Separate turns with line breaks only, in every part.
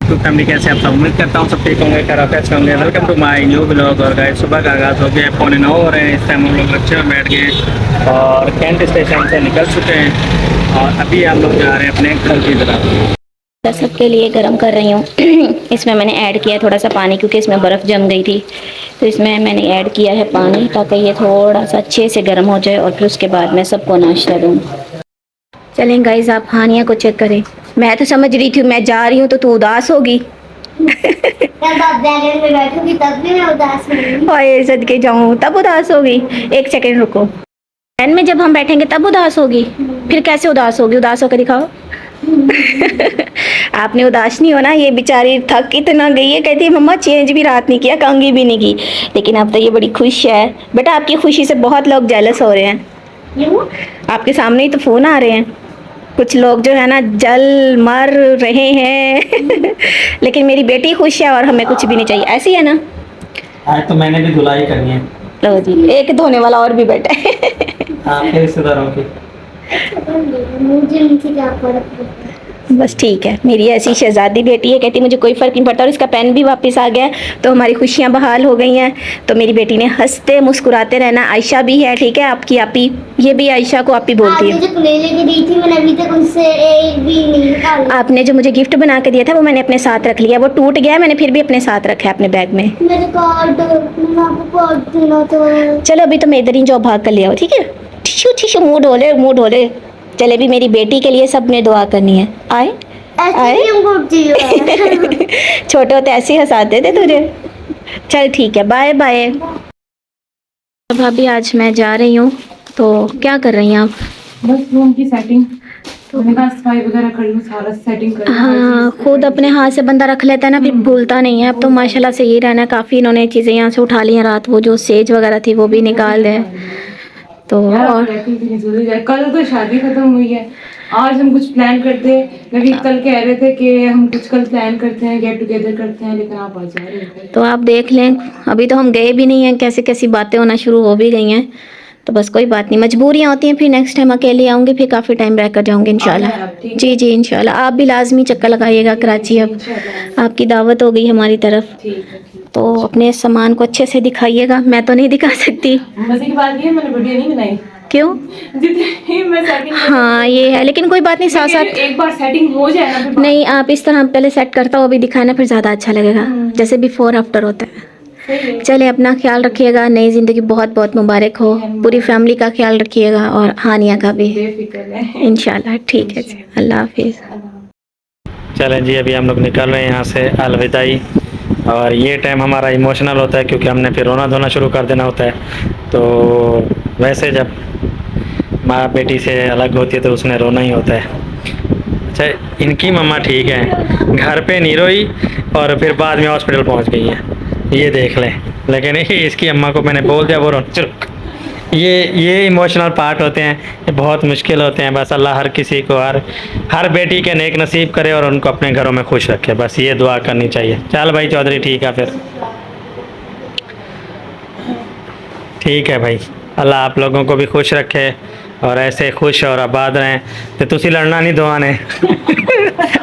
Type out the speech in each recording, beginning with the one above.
YouTube family कैसे आप सब उम्मीद करता हूँ सब ठीक होंगे, खैरियत होंगे। Welcome to my new blog. और गाइस सुबह का आगाज़ हो गया, 8:45 हो रहे हैं। इस टाइम हम लोग रिक्शे में बैठ गए और कैंट स्टेशन से निकल चुके हैं और अभी हम लोग जा रहे हैं अपने घर की तरफ।
सबके लिए गर्म कर रही हूँ। इसमें मैंने ऐड किया है थोड़ा सा पानी, क्योंकि इसमें बर्फ़ जम गई थी। तो इसमें मैंने ऐड किया है पानी ताकि ये थोड़ा सा अच्छे से गर्म हो जाए और फिर उसके बाद मैं सबको नाश्ता दूँ। चलें गाइस, आप हानिया को चेक करें। मैं तो समझ रही थी मैं जा रही हूँ तो तू उदास होगी।
जब आप वैगन में बैठोगी तब भी मैं उदास होंगी।
और सदके जाऊँ तब उदास होगी। एक सेकंड रुको, वैन में जब हम बैठेंगे तब उदास होगी, फिर कैसे उदास होगी? उदास होकर दिखाओ। आपने उदास नहीं होना। ये बेचारी थक इतना गई है, कहती है मम्मा चेंज भी रात नहीं किया, कंघी भी नहीं की। लेकिन अब तो ये बड़ी खुश है। बेटा आपकी खुशी से बहुत लोग जेलस हो रहे हैं।
क्यों?
आपके सामने ही तो फ़ोन आ रहे हैं। कुछ लोग जो है ना जल मर रहे हैं। लेकिन मेरी बेटी खुश है और हमें कुछ भी नहीं चाहिए। ऐसी है ना?
आज तो मैंने भी धुलाई करनी है।
लो जी, एक धोने वाला और भी बैठा है।
आपके रिश्तेदारों की
मुझे उनसे क्या फर्क पड़ता है?
बस ठीक है। मेरी ऐसी शहजादी बेटी है, कहती मुझे कोई फ़र्क नहीं पड़ता। और इसका पेन भी वापस आ गया, तो हमारी खुशियाँ बहाल हो गई हैं। तो मेरी बेटी ने हंसते मुस्कुराते रहना। आयशा भी है, ठीक है, आपकी आपी। ये भी आयशा को आपी बोलती है।
आपने जो क्ले लेके दी थी मैंने अभी तक उनसे एक भी नहीं निकाली।
आपने जो मुझे गिफ्ट बना के दिया था वो मैंने अपने साथ रख लिया। वो टूट गया, मैंने फिर भी अपने साथ रखा है अपने बैग में।
मेरे कार्ड मैं आपको कार्ड देना तो
चलो अभी तो मैं इधर ही जाओ, भाग कर ले आओ, ठीक है? टिशू टिशू मुंह ढोले मुंह ढोले। चले भी मेरी बेटी के लिए सब ने दुआ करनी है। आए
ऐसे ही हमको चाहिए।
छोटे होते ऐसे ही हंसाते थे तुझे। चल ठीक है, बाय बाय। भाभी आज मैं जा रही हूँ, तो क्या कर रही हैं आप?
बस रूम की सेटिंग, तो मैंने कहा सफाई वगैरह कर लूँ, सारा सेटिंग कर लूँ।
हाँ, खुद अपने हाथ से बंदा रख लेता है ना, फिर भूलता नहीं है। अब तो माशाल्लाह से ये रहना, काफ़ी इन्होंने चीज़ें यहाँ से उठा ली हैं। रात वो जो सेज वगैरह थी वो भी निकाल दें तो। और
कल तो शादी खत्म हुई है, आज हम कुछ प्लान करते हैं। नवी कल कह रहे थे कि हम कुछ कल प्लान करते हैं, गेट टुगेदर करते हैं, लेकिन आप आ जा रहे हैं।
तो आप देख लें, अभी तो हम गए भी नहीं हैं, कैसे कैसी बातें होना शुरू हो भी गई हैं। तो बस कोई बात नहीं, मजबूरियाँ होती हैं। फिर नेक्स्ट टाइम अकेले आऊँगी, फिर काफ़ी टाइम रह कर जाऊँगी इंशाल्लाह। जी जी इंशाल्लाह। आप भी लाजमी चक्कर लगाइएगा कराची। अब आपकी दावत हो गई हमारी तरफ, तो अपने सामान को अच्छे से दिखाइएगा। मैं तो नहीं दिखा सकती।
मजे की बात ये है, मैंने वीडियो नहीं बनाई।
क्यों?
जितनी मैं सेटिंग
हाँ ये है, लेकिन कोई बात नहीं, साथ साथ
एक बार सेटिंग हो जाए ना फिर
नहीं, आप इस तरह पहले सेट करता हो भी दिखाना, फिर ज़्यादा अच्छा लगेगा, जैसे बिफोर आफ्टर होता है। चले, अपना ख्याल रखिएगा। नई ज़िंदगी बहुत बहुत मुबारक हो। पूरी फैमिली का ख्याल रखिएगा और हानिया का भी इंशाल्लाह। ठीक है जी, अल्लाह हाफिज़।
चलें जी, अभी हम लोग निकल रहे हैं यहाँ से अलविदाई। और ये टाइम हमारा इमोशनल होता है क्योंकि हमने फिर रोना धोना शुरू कर देना होता है। तो वैसे जब माँ बेटी से अलग होती है तो उसमें रोना ही होता है। अच्छा, इनकी मम्मा ठीक है, घर पे नहीं रोई और फिर बाद में हॉस्पिटल पहुंच गई हैं, ये देख लें। लेकिन इसकी अम्मा को मैंने बोल दिया वो रो चुप। ये इमोशनल पार्ट होते हैं, ये बहुत मुश्किल होते हैं। बस अल्लाह हर किसी को हर बेटी के नेक नसीब करे और उनको अपने घरों में खुश रखे, बस ये दुआ करनी चाहिए। चल भाई चौधरी, ठीक है फिर, ठीक है भाई। अल्लाह आप लोगों को भी खुश रखे और ऐसे खुश और आबाद रहें। तो तुसी लड़ना नहीं दुआने।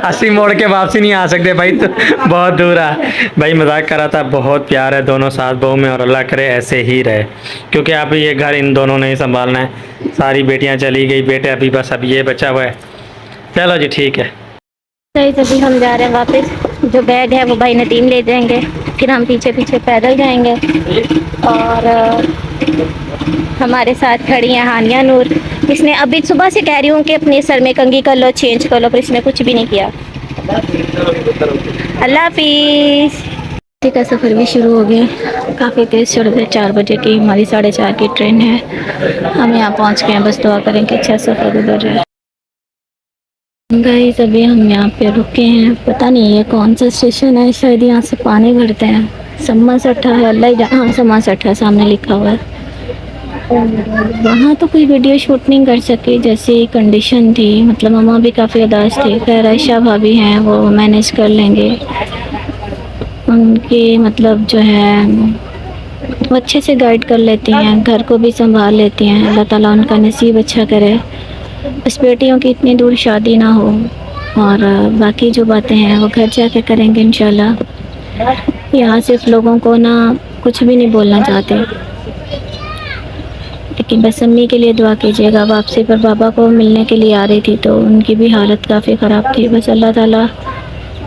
80 मोड़ के वापसी नहीं आ सकते भाई, तो बहुत दूर आ भाई। मजाक करा था, बहुत प्यार है दोनों सास बहू में और अल्लाह करे ऐसे ही रहे, क्योंकि अब ये घर इन दोनों ने ही संभालना है। सारी बेटियां चली गई, बेटे अभी बस अब ये बचा हुआ है। चलो जी ठीक है।
सही, तभी हम जा रहे हैं वापस। जो बैग है वो भाई नदीम ले जाएंगे, फिर हम पीछे पीछे पैदल जाएंगे। और हमारे साथ खड़ी हैं हानिया नूर। इसने अभी सुबह से कह रही हूँ कि अपने सर में कंघी कर लो, चेंज कर लो, पर इसने कुछ भी नहीं किया। अल्लाह हाफिज़। का सफ़र भी शुरू हो गया, काफ़ी तेज़ चल रहा है। 4 बजे की हमारी 4:30 की ट्रेन है। हम यहाँ पहुँच गए हैं, बस दुआ करें कि अच्छा सफ़र गुजर जाए। गाइस अभी हम यहाँ पे रुके हैं, पता नहीं ये कौन सा स्टेशन है, शायद यहाँ से पानी भरते हैं। सम्मा सट्ठा है, अल्लाह, हाँ सम्मा सट्ठा सामने लिखा हुआ है। वहाँ तो कोई वीडियो शूट नहीं कर सकी, जैसी कंडीशन थी। मतलब मम्मा भी काफ़ी उदास थी। खैर आयशा भाभी हैं, वो मैनेज कर लेंगे। उनकी मतलब जो है वो अच्छे से गाइड कर लेती हैं, घर को भी संभाल लेती हैं। अल्लाह ताला उनका नसीब अच्छा करे, बस बेटियों की इतनी दूर शादी ना हो। और बाकी जो बातें हैं वो घर जाके करेंगे इंशाल्लाह। यहाँ सिर्फ लोगों को ना कुछ भी नहीं बोलना चाहते, लेकिन बस अम्मी के लिए दुआ कीजिएगा। वापसी पर बाबा को मिलने के लिए आ रही थी तो उनकी भी हालत काफ़ी ख़राब थी। बस अल्लाह ताला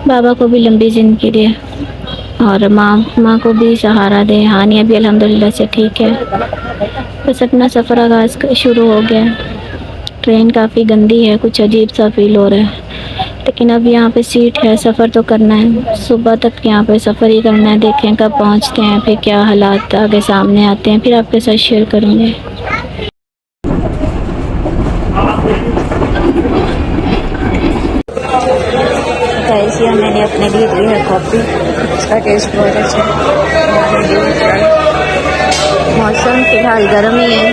बाबा को भी लंबी ज़िंदगी दे और माँ को भी सहारा दे। हानिया भी अल्हम्दुलिल्लाह से ठीक है। बस अपना सफ़र आगाज़ शुरू हो गया। ट्रेन काफ़ी गंदी है, कुछ अजीब सा फील हो रहा है, लेकिन अब यहाँ पे सीट है, सफ़र तो करना है। सुबह तक यहाँ पे सफ़र ही करना है। देखें कब पहुँचते हैं, फिर क्या हालात आगे सामने आते हैं, फिर आपके साथ शेयर करूँगी। गाइस मैंने अपने लिए ली है कॉफ़ी, इसका टेस्ट बहुत अच्छा है। मौसम फ़िलहाल गर्म ही है,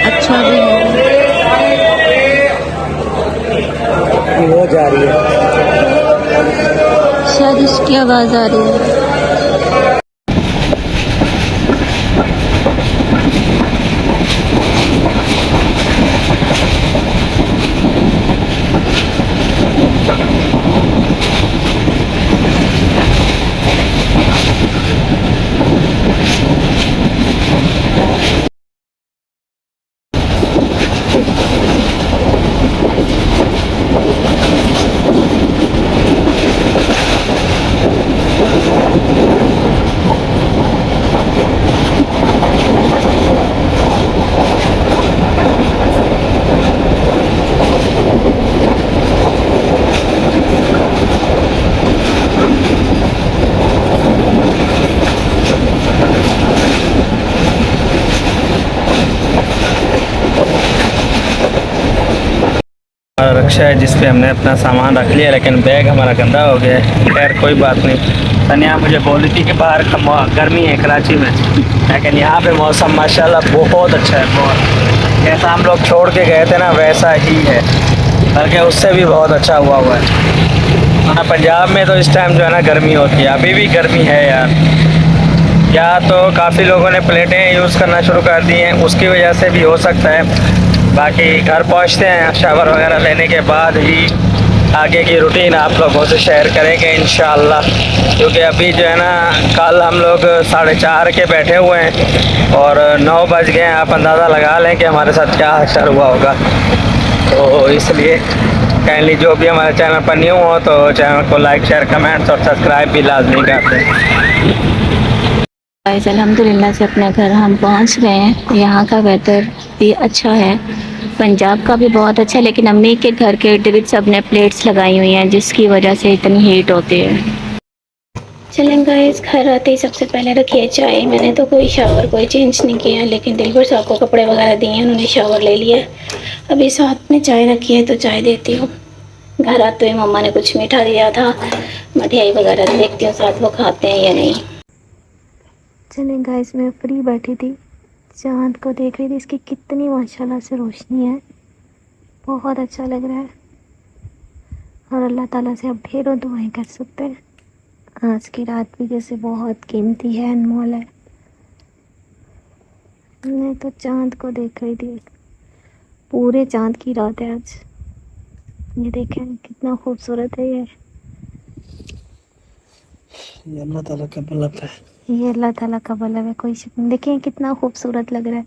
अच्छा भी है।
वो जा रही है,
शायद इसकी आवाज़ आ रही है।
रक्षा है जिस पे हमने अपना सामान रख लिया, लेकिन बैग हमारा गंदा हो गया है। खैर कोई बात नहीं। तनिया मुझे बोल रही थी कि बाहर गर्मी है कराची में, लेकिन यहाँ पे मौसम माशाल्लाह बहुत अच्छा है। बहुत जैसा हम लोग छोड़ के गए थे ना वैसा ही है, बल्कि उससे भी बहुत अच्छा हुआ है। हाँ, पंजाब में तो इस टाइम जो है ना गर्मी होती है, अभी भी गर्मी है यार। या तो काफ़ी लोगों ने प्लेटें यूज़ करना शुरू कर दी हैं, उसकी वजह से भी हो सकता है। बाकी घर पहुंचते हैं, शावर वगैरह लेने के बाद ही आगे की रूटीन आप लोगों से शेयर करेंगे इंशाअल्लाह। क्योंकि अभी जो है ना कल हम लोग 4:30 के बैठे हुए हैं और 9 बज गए हैं। आप अंदाज़ा लगा लें कि हमारे साथ क्या असर हुआ होगा। तो इसलिए काइंडली जो भी हमारे चैनल पर न्यू हो तो चैनल को लाइक शेयर कमेंट्स और सब्सक्राइब भी लाजमी कर दें।
अल्हम्दुलिल्लाह से अपने घर हम पहुंच गए हैं। यहाँ का वेदर भी अच्छा है, पंजाब का भी बहुत अच्छा है, लेकिन अम्मी के घर के इर्द गिर्द सब ने प्लेट्स लगाई हुई हैं जिसकी वजह से इतनी हीट होती है। चलें गाइस, घर आते ही सबसे पहले रखिए चाय। मैंने तो कोई शावर कोई चेंज नहीं किया, लेकिन दिलबर साहब को कपड़े वगैरह दिए हैं, उन्होंने शावर ले लिया। अभी साथ में चाय रखी है तो चाय देती हूँ। घर आते हुए मम्मा ने कुछ मीठा दिया था, मठियाई वगैरह, देखती हूँ साथ वो खाते हैं या नहीं। चलें गाइस, मैं फ्री बैठी थी, चाँद को देख रही थी। इसकी कितनी माशाल्लाह से रोशनी है, बहुत अच्छा लग रहा है। और अल्लाह ताला से अब ढेरों दुआएं कर सकते हैं। आज की रात भी जैसे बहुत कीमती है, अनमोल है। मैं तो चाँद को देख रही थी, पूरे चाँद की रात है आज। ये देखें कितना खूबसूरत है। ये
अल्लाह ताला का बलप है,
ये अल्लाह ताला का बलप है, कोई शक नहीं। देखें कितना खूबसूरत लग रहा है।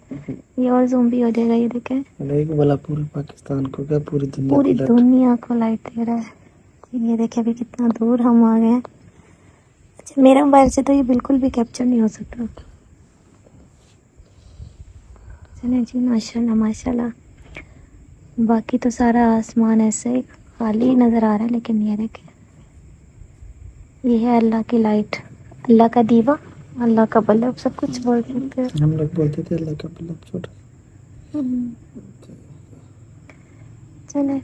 ये और जूम भी हो जाएगा, ये देखें।
एक बलप पूरे पाकिस्तान को क्या पूरी
दुनिया को लाइट दे रहा है। ये देखें अभी कितना दूर हम आ गए हैं। अच्छा, मेरा मोबाइल से तो ये बिल्कुल भी कैप्चर नहीं हो सकता। चलें जी, माशाल्लाह माशाल्लाह। बाकी तो सारा आसमान ऐसे ही खाली नज़र आ रहा है, लेकिन ये देखें, ये है अल्लाह की लाइट, अल्लाह का दीवा, अल्लाह का बल्ब, सब कुछ बोल सकते हैं।
हम लोग बोलते थे अल्लाह का बल्ब छोटा।
चले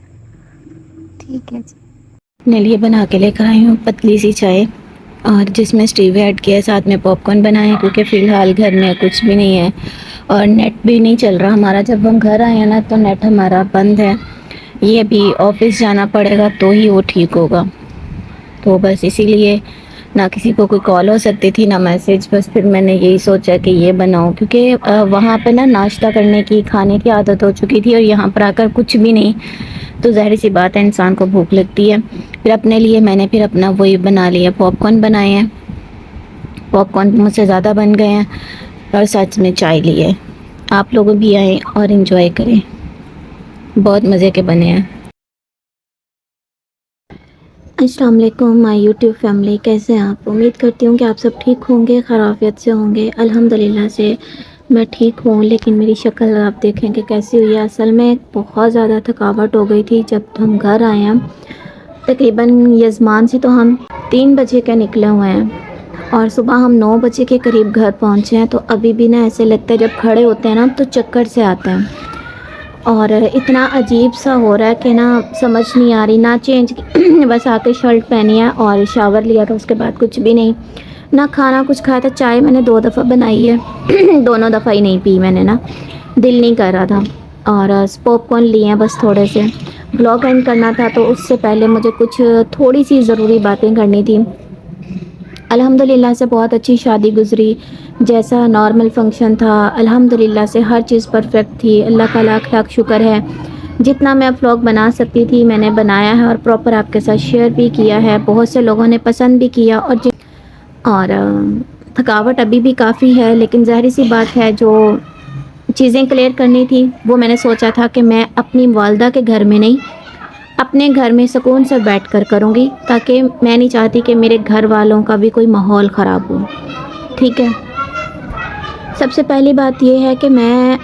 ठीक है जी। अपने लिए बना के लेकर आई हूँ पतली सी चाय, और जिसमें स्टीव ऐड किया है, साथ में पॉपकॉर्न बनाए, क्योंकि फ़िलहाल घर में कुछ भी नहीं है और नेट भी नहीं चल रहा हमारा। जब हम घर आए हैं ना तो नेट हमारा बंद है। ये भी ऑफिस जाना पड़ेगा तो ही वो ठीक होगा। तो बस इसीलिए ना किसी को कोई कॉल हो सकती थी ना मैसेज। बस फिर मैंने यही सोचा कि ये बनाऊं, क्योंकि वहाँ पे ना नाश्ता करने की, खाने की आदत हो चुकी थी और यहाँ पर आकर कुछ भी नहीं। तो ज़ाहिर सी बात है इंसान को भूख लगती है। फिर अपने लिए मैंने फिर अपना वही बना लिया, पॉपकॉर्न बनाए हैं। पॉपकॉर्न मुझसे ज़्यादा बन गए हैं और साथ में चाय ली है। आप लोग भी आएँ और इन्जॉय करें, बहुत मज़े के बने हैं। अस्सलाम वालेकुम माय यूट्यूब फैमिली, कैसे हैं आप? उम्मीद करती हूँ कि आप सब ठीक होंगे, खैरियत से होंगे। अल्हम्दुलिल्लाह से मैं ठीक हूँ, लेकिन मेरी शक्ल आप देखें कि कैसी हुई है। असल में बहुत ज़्यादा थकावट हो गई थी जब हम घर आए हैं। तकरीबन यजमान से तो हम 3 बजे के निकले हुए हैं और सुबह हम 9 बजे के करीब घर पहुँचे हैं। तो अभी भी ना ऐसे लगता है जब खड़े होते हैं ना तो चक्कर से आते हैं और इतना अजीब सा हो रहा है कि ना समझ नहीं आ रही। ना चेंज बस आके शर्ट पहनी है और शावर लिया था, उसके बाद कुछ भी नहीं। ना खाना कुछ खाया था। चाय मैंने 2 दफ़ा बनाई है दोनों दफ़ा ही नहीं पी मैंने, ना दिल नहीं कर रहा था। और पॉपकॉर्न लिए हैं बस थोड़े से। ब्लॉग एंड करना था तो उससे पहले मुझे कुछ थोड़ी सी ज़रूरी बातें करनी थी। अल्हम्दुलिल्लाह से बहुत अच्छी शादी गुजरी, जैसा नॉर्मल फंक्शन था अल्हम्दुलिल्लाह से हर चीज़ परफेक्ट थी। अल्लाह का लाख लाख शुक्र है, जितना मैं व्लॉग बना सकती थी मैंने बनाया है और प्रॉपर आपके साथ शेयर भी किया है। बहुत से लोगों ने पसंद भी किया और थकावट अभी भी काफ़ी है, लेकिन ज़ाहिर सी बात है जो चीज़ें क्लियर करनी थी वो मैंने सोचा था कि मैं अपनी वालदा के घर में नहीं, अपने घर में सुकून से बैठ कर करूँगी, ताकि मैं नहीं चाहती कि मेरे घर वालों का भी कोई माहौल ख़राब हो। ठीक है, सबसे पहली बात ये है कि मैं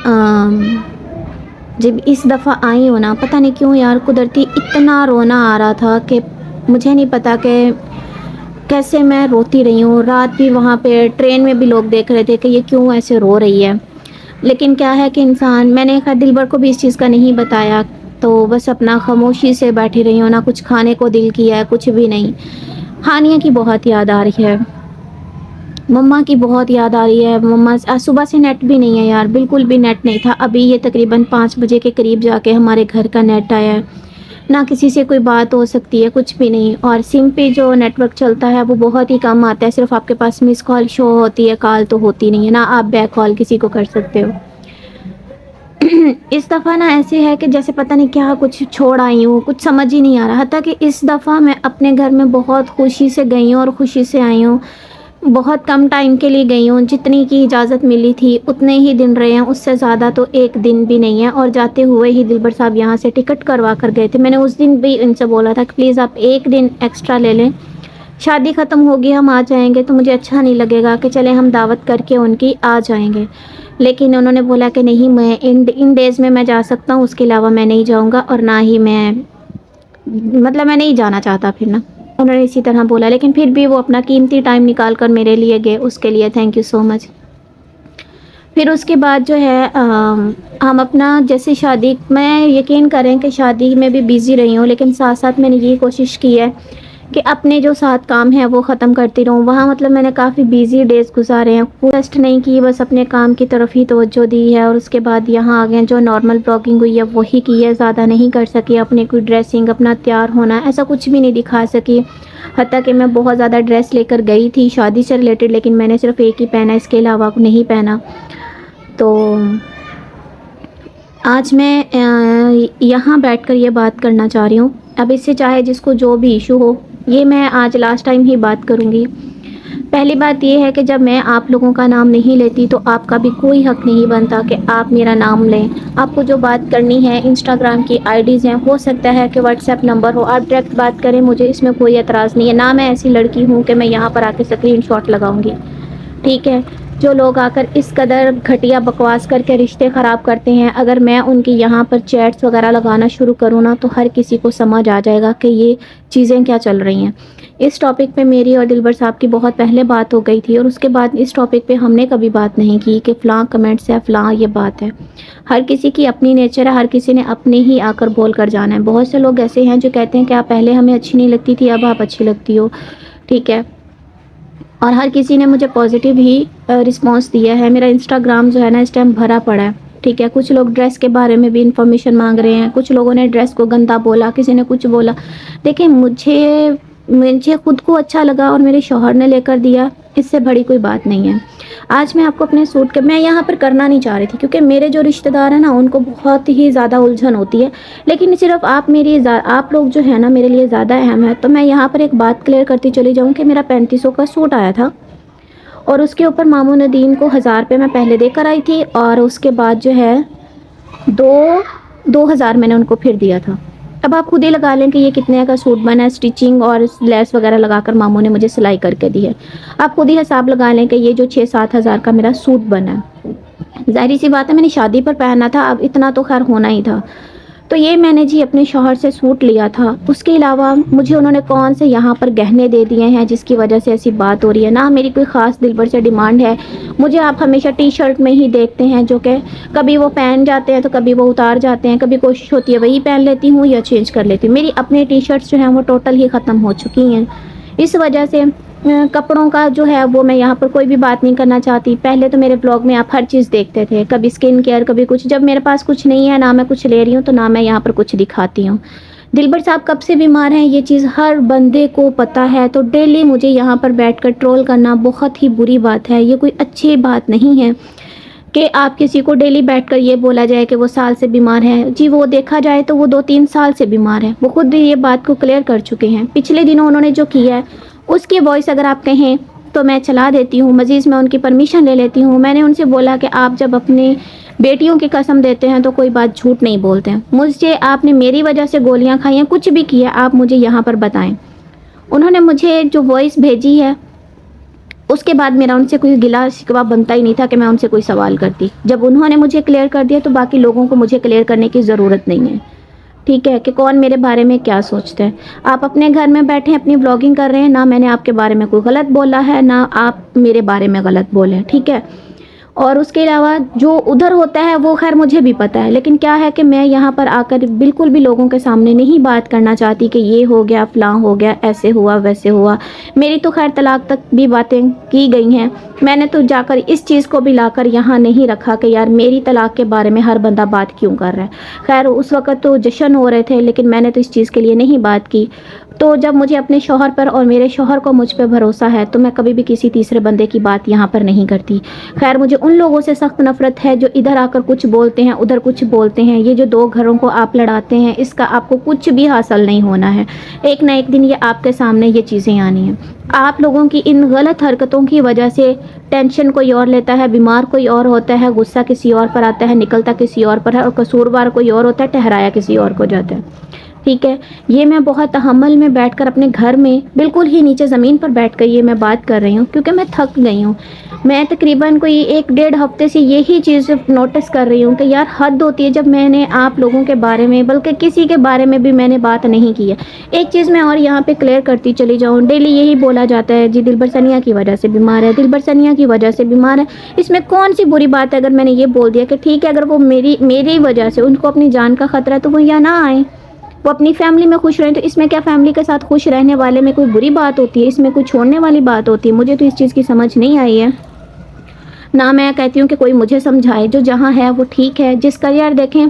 जब इस दफ़ा आई हूँ ना, पता नहीं क्यों यार कुदरती इतना रोना आ रहा था कि मुझे नहीं पता कि कैसे मैं रोती रही हूँ। रात भी वहाँ पे ट्रेन में भी लोग देख रहे थे कि ये क्यों ऐसे रो रही है। लेकिन क्या है कि इंसान, मैंने खैर दिलबर को भी इस चीज़ का नहीं बताया, तो बस अपना खामोशी से बैठी रही हूँ। ना कुछ खाने को दिल किया है, कुछ भी नहीं। हानिया की बहुत याद आ रही है, मम्मा की बहुत याद आ रही है। मम्मा सुबह से नेट भी नहीं है यार, बिल्कुल भी नेट नहीं था। अभी ये तकरीबन 5 बजे के करीब जाके हमारे घर का नेट आया है। ना किसी से कोई बात हो सकती है, कुछ भी नहीं। और सिम पे जो नेटवर्क चलता है वो बहुत ही कम आता है, सिर्फ आपके पास मिस कॉल शो होती है, कॉल तो होती नहीं है, ना आप बैक कॉल किसी को कर सकते हो। इस दफ़ा ना ऐसे है कि जैसे पता नहीं क्या कुछ छोड़ आई हूँ, कुछ समझ ही नहीं आ रहा। हत्ता कि इस दफ़ा मैं अपने घर में बहुत खुशी से गई हूँ और खुशी से आई हूँ। बहुत कम टाइम के लिए गई हूँ, जितनी की इजाज़त मिली थी उतने ही दिन रहे हैं, उससे ज़्यादा तो एक दिन भी नहीं है। और जाते हुए ही दिलबर साहब यहाँ से टिकट करवा कर गए थे। मैंने उस दिन भी इनसे बोला था कि प्लीज़ आप एक दिन एक्स्ट्रा ले लें, शादी ख़त्म होगी हम आ जाएंगे तो मुझे अच्छा नहीं लगेगा कि चले हम दावत करके उनकी आ जाएंगे। लेकिन उन्होंने बोला कि नहीं, मैं इन डेज़ में मैं जा सकता हूँ, उसके अलावा मैं नहीं जाऊँगा और ना ही मैं नहीं जाना चाहता फिर ना, उन्होंने इसी तरह बोला। लेकिन फिर भी वो अपना कीमती टाइम निकाल कर मेरे लिए गए, उसके लिए थैंक यू सो मच। फिर उसके बाद जो है हम अपना जैसे शादी, मैं यकीन करें कि शादी में भी बिज़ी रही हूँ, लेकिन साथ साथ मैंने ये कोशिश की है कि अपने जो साथ काम है वो ख़त्म करती रहूँ। वहाँ मतलब मैंने काफ़ी बिज़ी डेज़ गुजारे हैं, रेस्ट नहीं की, बस अपने काम की तरफ ही तवज्जो दी है। और उसके बाद यहाँ आ गए, जो नॉर्मल ब्लॉगिंग हुई है वही की है, ज़्यादा नहीं कर सकी। अपने कोई ड्रेसिंग, अपना तैयार होना, ऐसा कुछ भी नहीं दिखा सकी। हत्ता कि मैं बहुत ज़्यादा ड्रेस लेकर गई थी शादी से रिलेटेड, लेकिन मैंने सिर्फ एक ही पहना, इसके अलावा नहीं पहना। तो आज मैं यहाँ बैठकर ये बात करना चाह रही हूँ। अब इससे चाहे जिसको जो भी इशू हो, ये मैं आज लास्ट टाइम ही बात करूँगी। पहली बात ये है कि जब मैं आप लोगों का नाम नहीं लेती तो आपका भी कोई हक़ नहीं बनता कि आप मेरा नाम लें। आपको जो बात करनी है, इंस्टाग्राम की आईडीज़ हैं, हो सकता है कि व्हाट्सएप नंबर हो, आप डायरेक्ट बात करें, मुझे इसमें कोई एतराज़ नहीं है। ना मैं ऐसी लड़की हूँ कि मैं यहाँ पर आके स्क्रीनशॉट लगाऊँगी। ठीक है, जो लोग आकर इस कदर घटिया बकवास करके रिश्ते ख़राब करते हैं, अगर मैं उनकी यहाँ पर चैट्स वगैरह लगाना शुरू करूँ ना तो हर किसी को समझ आ जाएगा कि ये चीज़ें क्या चल रही हैं। इस टॉपिक पे मेरी और दिलबर साहब की बहुत पहले बात हो गई थी और उसके बाद इस टॉपिक पे हमने कभी बात नहीं की कि फ़लाँ कमेंट्स है, फ़लाँ ये बात है। हर किसी की अपनी नेचर है, हर किसी ने अपने ही आकर बोल कर जाना है। बहुत से लोग ऐसे हैं जो कहते हैं कि आप पहले हमें अच्छी नहीं लगती थी, अब आप अच्छी लगती हो। ठीक है, और हर किसी ने मुझे पॉजिटिव ही रिस्पांस दिया है। मेरा इंस्टाग्राम जो है ना इस टाइम भरा पड़ा है। ठीक है, कुछ लोग ड्रेस के बारे में भी इंफॉर्मेशन मांग रहे हैं, कुछ लोगों ने ड्रेस को गंदा बोला, किसी ने कुछ बोला। देखिए, मुझे ख़ुद को अच्छा लगा और मेरे शौहर ने लेकर दिया, इससे बड़ी कोई बात नहीं है। आज मैं आपको अपने सूट के मैं यहाँ पर करना नहीं चाह रही थी, क्योंकि मेरे जो रिश्तेदार हैं ना उनको बहुत ही ज़्यादा उलझन होती है, लेकिन सिर्फ आप लोग जो है ना मेरे लिए ज़्यादा अहम है। तो मैं यहाँ पर एक बात क्लियर करती चली जाऊँ कि मेरा 3500 का सूट आया था और उसके ऊपर मामू नदीम को 1000 रुपये मैं पहले देकर आई थी, और उसके बाद जो है 2000 मैंने उनको फिर दिया था। अब आप खुद ही लगा लें कि ये कितने का सूट बना है। स्टिचिंग और लेस वगैरह लगाकर मामू ने मुझे सिलाई करके दी है। आप खुद ही हिसाब लगा लें कि ये जो 6-7 हज़ार का मेरा सूट बना है। ज़ाहिर सी बात है मैंने शादी पर पहना था, अब इतना तो खैर होना ही था। तो ये मैंने जी अपने शौहर से सूट लिया था। उसके अलावा मुझे उन्होंने कौन से यहाँ पर गहने दे दिए हैं जिसकी वजह से ऐसी बात हो रही है। ना मेरी कोई ख़ास दिल भर से डिमांड है। मुझे आप हमेशा टी शर्ट में ही देखते हैं, जो कि कभी वो पहन जाते हैं तो कभी वो उतार जाते हैं। कभी कोशिश होती है वही पहन लेती हूँ या चेंज कर लेती हूँ। मेरी अपनी टी शर्ट्स जो हैं वो टोटल ही ख़त्म हो चुकी हैं। इस वजह से कपड़ों का जो है वो मैं यहाँ पर कोई भी बात नहीं करना चाहती। पहले तो मेरे ब्लॉग में आप हर चीज़ देखते थे, कभी स्किन केयर कभी कुछ। जब मेरे पास कुछ नहीं है, ना मैं कुछ ले रही हूँ, तो ना मैं यहाँ पर कुछ दिखाती हूँ। दिलबर साहब कब से बीमार हैं ये चीज़ हर बंदे को पता है। तो डेली मुझे यहाँ पर बैठकर ट्रोल करना बहुत ही बुरी बात है। ये कोई अच्छी बात नहीं है कि आप किसी को डेली बैठकर ये बोला जाए कि वो साल से बीमार है। जी वो देखा जाए तो वो 2-3 साल से बीमार है। वो खुद भी ये बात को क्लियर कर चुके हैं। पिछले दिनों उन्होंने जो किया है उसकी वॉइस अगर आप कहें तो मैं चला देती हूँ। मज़ीद मैं उनकी परमिशन ले लेती हूँ। मैंने उनसे बोला कि आप जब अपने बेटियों की कसम देते हैं तो कोई बात झूठ नहीं बोलते हैं। मुझे आपने मेरी वजह से गोलियां खाई हैं, कुछ भी किया, आप मुझे यहाँ पर बताएं। उन्होंने मुझे जो वॉइस भेजी है उसके बाद मेरा उनसे कोई गिला शिकवा बनता ही नहीं था कि मैं उनसे कोई सवाल करती। जब उन्होंने मुझे क्लियर कर दिया तो बाकी लोगों को मुझे क्लियर करने की ज़रूरत नहीं है। ठीक है कि कौन मेरे बारे में क्या सोचते हैं। आप अपने घर में बैठे अपनी ब्लॉगिंग कर रहे हैं, ना मैंने आपके बारे में कोई गलत बोला है, ना आप मेरे बारे में गलत बोले हैं। ठीक है। और उसके अलावा जो उधर होता है वो खैर मुझे भी पता है, लेकिन क्या है कि मैं यहाँ पर आकर बिल्कुल भी लोगों के सामने नहीं बात करना चाहती कि ये हो गया, फ़लाँ हो गया, ऐसे हुआ वैसे हुआ। मेरी तो खैर तलाक तक भी बातें की गई हैं। मैंने तो जाकर इस चीज़ को भी लाकर यहाँ नहीं रखा कि यार मेरी तलाक के बारे में हर बंदा बात क्यों कर रहा है। खैर उस वक़्त तो जश्न हो रहे थे, लेकिन मैंने तो इस चीज़ के लिए नहीं बात की। तो जब मुझे अपने शौहर पर और मेरे शौहर को मुझ पर भरोसा है तो मैं कभी भी किसी तीसरे बंदे की बात यहाँ पर नहीं करती। खैर मुझे उन लोगों से सख्त नफ़रत है जो इधर आकर कुछ बोलते हैं उधर कुछ बोलते हैं। ये जो 2 घरों को आप लड़ाते हैं इसका आपको कुछ भी हासिल नहीं होना है। एक ना एक दिन ये आपके सामने ये चीज़ें आनी हैं। आप लोगों की इन गलत हरकतों की वजह से टेंशन कोई और लेता है, बीमार कोई और होता है, गुस्सा किसी और पर आता है, निकलता किसी और पर है, और कसूरवार कोई और होता है, ठहराया किसी और को जाता है। ठीक है। ये मैं बहुत तहम्मुल में बैठकर अपने घर में बिल्कुल ही नीचे ज़मीन पर बैठकर ये मैं बात कर रही हूँ, क्योंकि मैं थक गई हूँ। मैं तकरीबन कोई 1-1.5 हफ्ते से यही चीज़ नोटिस कर रही हूँ कि यार हद होती है जब मैंने आप लोगों के बारे में, बल्कि किसी के बारे में भी मैंने बात नहीं की है। एक चीज़ मैं और यहाँ पे क्लियर करती चली जाऊँ, डेली यही बोला जाता है जी दिलबर सनिया की वजह से बीमार है, दिलबर सनिया की वजह से बीमार है। इसमें कौन सी बुरी बात है अगर मैंने ये बोल दिया कि ठीक है अगर वो मेरी वजह से उनको अपनी जान का ख़तरा है तो वो यहाँ ना आए, वो अपनी फैमिली में खुश रहें। तो इसमें क्या फैमिली के साथ खुश रहने वाले में कोई बुरी बात होती है? इसमें कोई छोड़ने वाली बात होती है? मुझे तो इस चीज़ की समझ नहीं आई है। ना मैं कहती हूँ कि कोई मुझे समझाए, जो जहाँ है वो ठीक है। जिसका यार देखें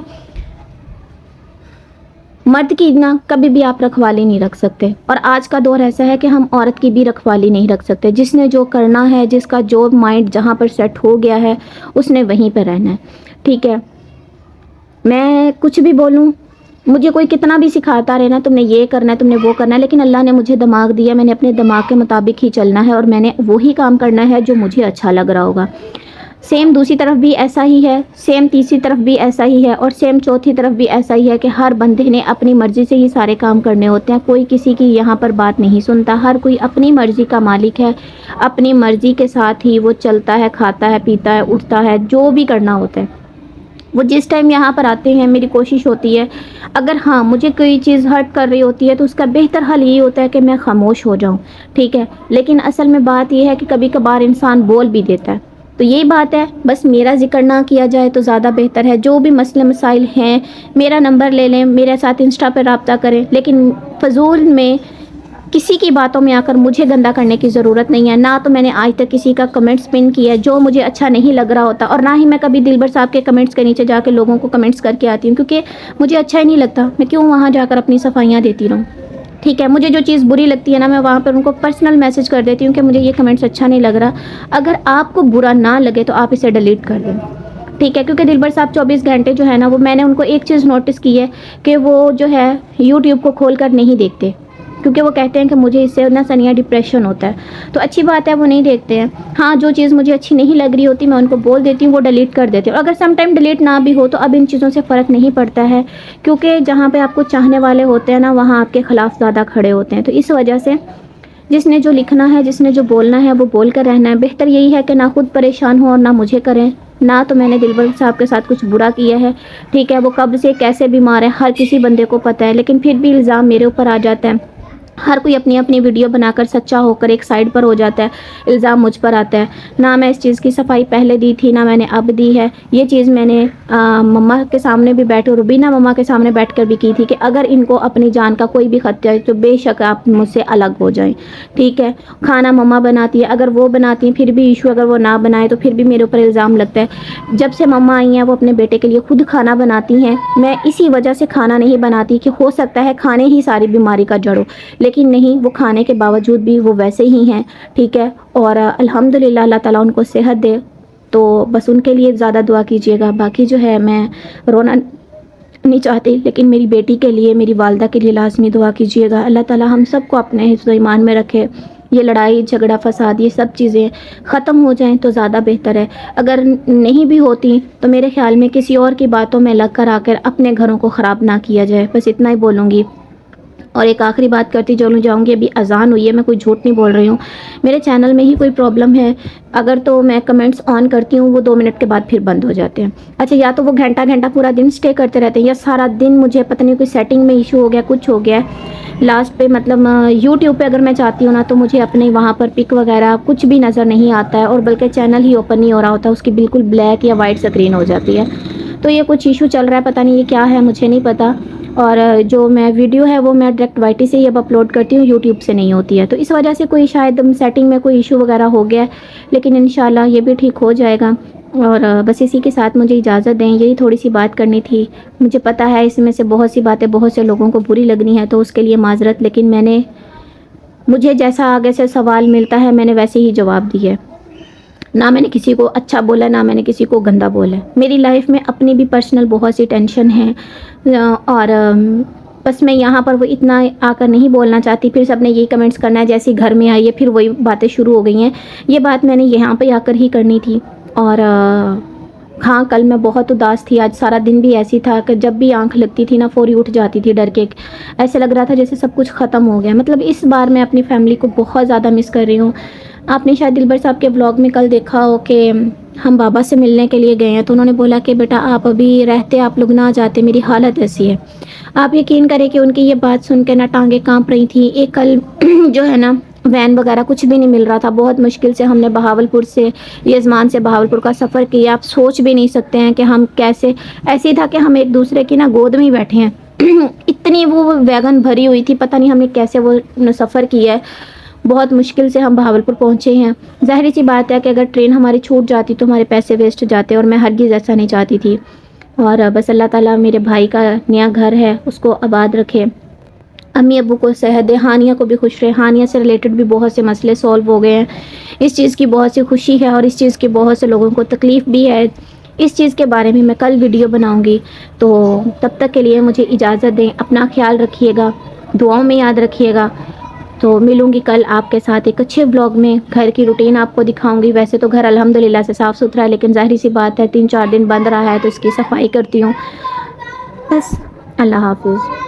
मर्द की ना कभी भी आप रखवाली नहीं रख सकते, और आज का दौर ऐसा है कि हम औरत की भी रखवाली नहीं रख सकते। जिसने जो करना है, जिसका जो माइंड जहाँ पर सेट हो गया है उसने वहीं पर रहना है। ठीक है। मैं कुछ भी बोलूँ, मुझे कोई कितना भी सिखाता रहे ना तुमने ये करना है तुमने वो करना है, लेकिन अल्लाह ने मुझे दिमाग दिया, मैंने अपने दिमाग के मुताबिक ही चलना है और मैंने वही काम करना है जो मुझे अच्छा लग रहा होगा। सेम दूसरी तरफ भी ऐसा ही है, सेम तीसरी तरफ भी ऐसा ही है, और सेम चौथी तरफ भी ऐसा ही है कि हर बंदे ने अपनी मर्ज़ी से ही सारे काम करने होते हैं। कोई किसी की यहाँ पर बात नहीं सुनता। हर कोई अपनी मर्ज़ी का मालिक है, अपनी मर्ज़ी के साथ ही वो चलता है, खाता है, पीता है, उठता है, जो भी करना होता है। वो जिस टाइम यहाँ पर आते हैं मेरी कोशिश होती है, अगर हाँ मुझे कोई चीज़ हर्ट कर रही होती है तो उसका बेहतर हल ये होता है कि मैं खामोश हो जाऊँ। ठीक है। लेकिन असल में बात यह है कि कभी कभार इंसान बोल भी देता है। तो यही बात है, बस मेरा जिक्र ना किया जाए तो ज़्यादा बेहतर है। जो भी मसले मसाइल हैं मेरा नंबर ले लें, मेरे साथ इंस्टा पर रब्ता करें, लेकिन फजूल में किसी की बातों में आकर मुझे गंदा करने की ज़रूरत नहीं है। ना तो मैंने आज तक किसी का कमेंट्स पिन किया है जो मुझे अच्छा नहीं लग रहा होता, और ना ही मैं कभी दिलबर साहब के कमेंट्स के नीचे जाकर लोगों को कमेंट्स करके आती हूँ, क्योंकि मुझे अच्छा ही नहीं लगता। मैं क्यों वहाँ जाकर अपनी सफाइयाँ देती रहूँ। ठीक है, मुझे जो चीज़ बुरी लगती है ना, मैं वहाँ पर उनको पर्सनल मैसेज कर देती हूँ कि मुझे ये कमेंट्स अच्छा नहीं लग रहा। अगर आपको बुरा ना लगे तो आप इसे डिलीट कर दें, ठीक है। क्योंकि दिलबर साहब 24 घंटे जो है ना, वो मैंने उनको एक चीज़ नोटिस की है कि वो जो है यूट्यूब को खोल कर नहीं देखते, क्योंकि वो कहते हैं कि मुझे इससे ना सनिया डिप्रेशन होता है। तो अच्छी बात है, वो नहीं देखते हैं। हाँ, जो चीज़ मुझे अच्छी नहीं लग रही होती मैं उनको बोल देती हूँ, वो डिलीट कर देते हैं। और अगर सम टाइम डिलीट ना भी हो तो अब इन चीज़ों से फ़र्क नहीं पड़ता है, क्योंकि जहाँ पे आपको चाहने वाले होते हैं ना, वहाँ आपके ख़िलाफ़ ज़्यादा खड़े होते हैं। तो इस वजह से जिसने जो लिखना है, जिसने जो बोलना है, वो बोल कर रहना है। बेहतर यही है कि ना खुद परेशान हो और ना मुझे करें। ना तो मैंने दिलबर साहब के साथ कुछ बुरा किया है, ठीक है। वो कब से कैसे बीमार है हर किसी बंदे को पता है, लेकिन फिर भी इल्ज़ाम मेरे ऊपर आ जाता है। हर कोई अपनी अपनी वीडियो बनाकर सच्चा होकर एक साइड पर हो जाता है, इल्ज़ाम मुझ पर आता है। ना मैं इस चीज़ की सफाई पहले दी थी, ना मैंने अब दी है। ये चीज़ मैंने मम्मा के सामने भी बैठ, रुबीना मम्मा के सामने बैठकर भी की थी कि अगर इनको अपनी जान का कोई भी खतरा है तो बेशक आप मुझसे अलग हो जाएं, ठीक है। खाना मम्मा बनाती है, अगर वो बनाती हैं फिर भी इशू, अगर वो ना बनाए तो फिर भी मेरे ऊपर इल्ज़ाम लगता है। जब से मम्मा आई हैं वो अपने बेटे के लिए खुद खाना बनाती हैं। मैं इसी वजह से खाना नहीं बनाती कि हो सकता है खाने ही सारी बीमारी का जड़ हो, लेकिन नहीं, वो खाने के बावजूद भी वो वैसे ही हैं, ठीक है। और अल्हम्दुलिल्लाह अल्लाह ताला उनको सेहत दे, तो बस उनके लिए ज़्यादा दुआ कीजिएगा। बाकी जो है मैं रोना नहीं चाहती, लेकिन मेरी बेटी के लिए, मेरी वालदा के लिए लाजमी दुआ कीजिएगा। अल्लाह ताला हम सबको अपने हिफ्ज़ ईमान में रखे। ये लड़ाई झगड़ा फसाद ये सब चीज़ें ख़त्म हो जाएं तो ज़्यादा बेहतर है। अगर नहीं भी होती तो मेरे ख़्याल में किसी और की बातों में लग कर आकर अपने घरों को ख़राब ना किया जाए। बस इतना ही बोलूँगी। और एक आखिरी बात करती चलूँ जाऊँगी, अभी अजान हुई है, मैं कोई झूठ नहीं बोल रही हूँ। मेरे चैनल में ही कोई प्रॉब्लम है अगर, तो मैं कमेंट्स ऑन करती हूँ, वो 2 मिनट के बाद फिर बंद हो जाते हैं। अच्छा, या तो वो घंटा घंटा पूरा दिन स्टे करते रहते हैं, या सारा दिन मुझे पता नहीं कोई सेटिंग में इशू हो गया, कुछ हो गया है। लास्ट पे मतलब यूट्यूब पे अगर मैं चाहती हूँ ना, तो मुझे अपने वहाँ पर पिक वगैरह कुछ भी नज़र नहीं आता है, और बल्कि चैनल ही ओपन नहीं हो रहा होता, उसकी बिल्कुल ब्लैक या वाइट स्क्रीन हो जाती है। तो ये कुछ इशू चल रहा है, पता नहीं ये क्या है, मुझे नहीं पता। और जो मैं वीडियो है वो मैं डायरेक्ट वाईटी से ही अब अपलोड करती हूँ, यूट्यूब से नहीं होती है। तो इस वजह से कोई शायद सेटिंग में कोई इशू वगैरह हो गया है, लेकिन इंशाल्लाह ये भी ठीक हो जाएगा। और बस इसी के साथ मुझे इजाज़त दें, यही थोड़ी सी बात करनी थी। मुझे पता है इसमें से बहुत सी बातें बहुत से लोगों को बुरी लगनी है, तो उसके लिए माजरत, लेकिन मुझे जैसा आगे से सवाल मिलता है मैंने वैसे ही जवाब दिया है। ना मैंने किसी को अच्छा बोला, ना मैंने किसी को गंदा बोला। मेरी लाइफ में अपनी भी पर्सनल बहुत सी टेंशन है, और बस मैं यहाँ पर वो इतना आकर नहीं बोलना चाहती। फिर सबने यही कमेंट्स करना है, जैसे घर में आई है फिर वही बातें शुरू हो गई हैं। ये बात मैंने यहाँ पे आकर ही करनी थी। और हाँ, कल मैं बहुत उदास थी, आज सारा दिन भी ऐसी था कि जब भी आंख लगती थी ना फौरी उठ जाती थी डर के। ऐसे लग रहा था जैसे सब कुछ ख़त्म हो गया। मतलब इस बार मैं अपनी फैमिली को बहुत ज़्यादा मिस कर रही हूँ। आपने शायद दिलबर साहब के व्लॉग में कल देखा हो कि हम बाबा से मिलने के लिए गए हैं, तो उन्होंने बोला कि बेटा आप अभी रहते, आप लोग ना जाते, मेरी हालत ऐसी है। आप यकीन करें कि उनकी ये बात सुन के ना टांगे कांप रही थी। एक कल जो है ना वैन वगैरह कुछ भी नहीं मिल रहा था, बहुत मुश्किल से हमने बहावलपुर से, यजमान से बहावलपुर का सफ़र किया। आप सोच भी नहीं सकते हैं कि हम कैसे, ऐसे ही था कि हम एक दूसरे की ना गोद में ही बैठे हैं। इतनी वो वैगन भरी हुई थी, पता नहीं हमने कैसे वो सफ़र किया है। बहुत मुश्किल से हम बहावलपुर पहुंचे हैं। ज़ाहिर सी बात है कि अगर ट्रेन हमारी छूट जाती तो हमारे पैसे वेस्ट जाते, और मैं हरगिज़ ऐसा नहीं चाहती थी। और बस अल्लाह ताला मेरे भाई का नया घर है उसको आबाद रखे, अम्मी अब्बू को सेहत दे, हानिया को भी खुश रहे। हानिया से रिलेटेड भी बहुत से मसले सॉल्व हो गए हैं। इस चीज़ की बहुत सी खुशी है, और इस चीज़ की बहुत से लोगों को तकलीफ़ भी है। इस चीज़ के बारे में मैं कल वीडियो बनाऊंगी। तो तब तक के लिए मुझे इजाज़त दें, अपना ख्याल रखिएगा, दुआओं में याद रखिएगा। तो मिलूंगी कल आपके साथ एक अच्छे ब्लॉग में। घर की रूटीन आपको दिखाऊंगी। वैसे तो घर अल्हम्दुलिल्लाह से साफ़ सुथरा है, लेकिन ज़ाहिर सी बात है 3-4 दिन बंद रहा है तो इसकी सफाई करती हूँ। बस, अल्लाह हाफिज़।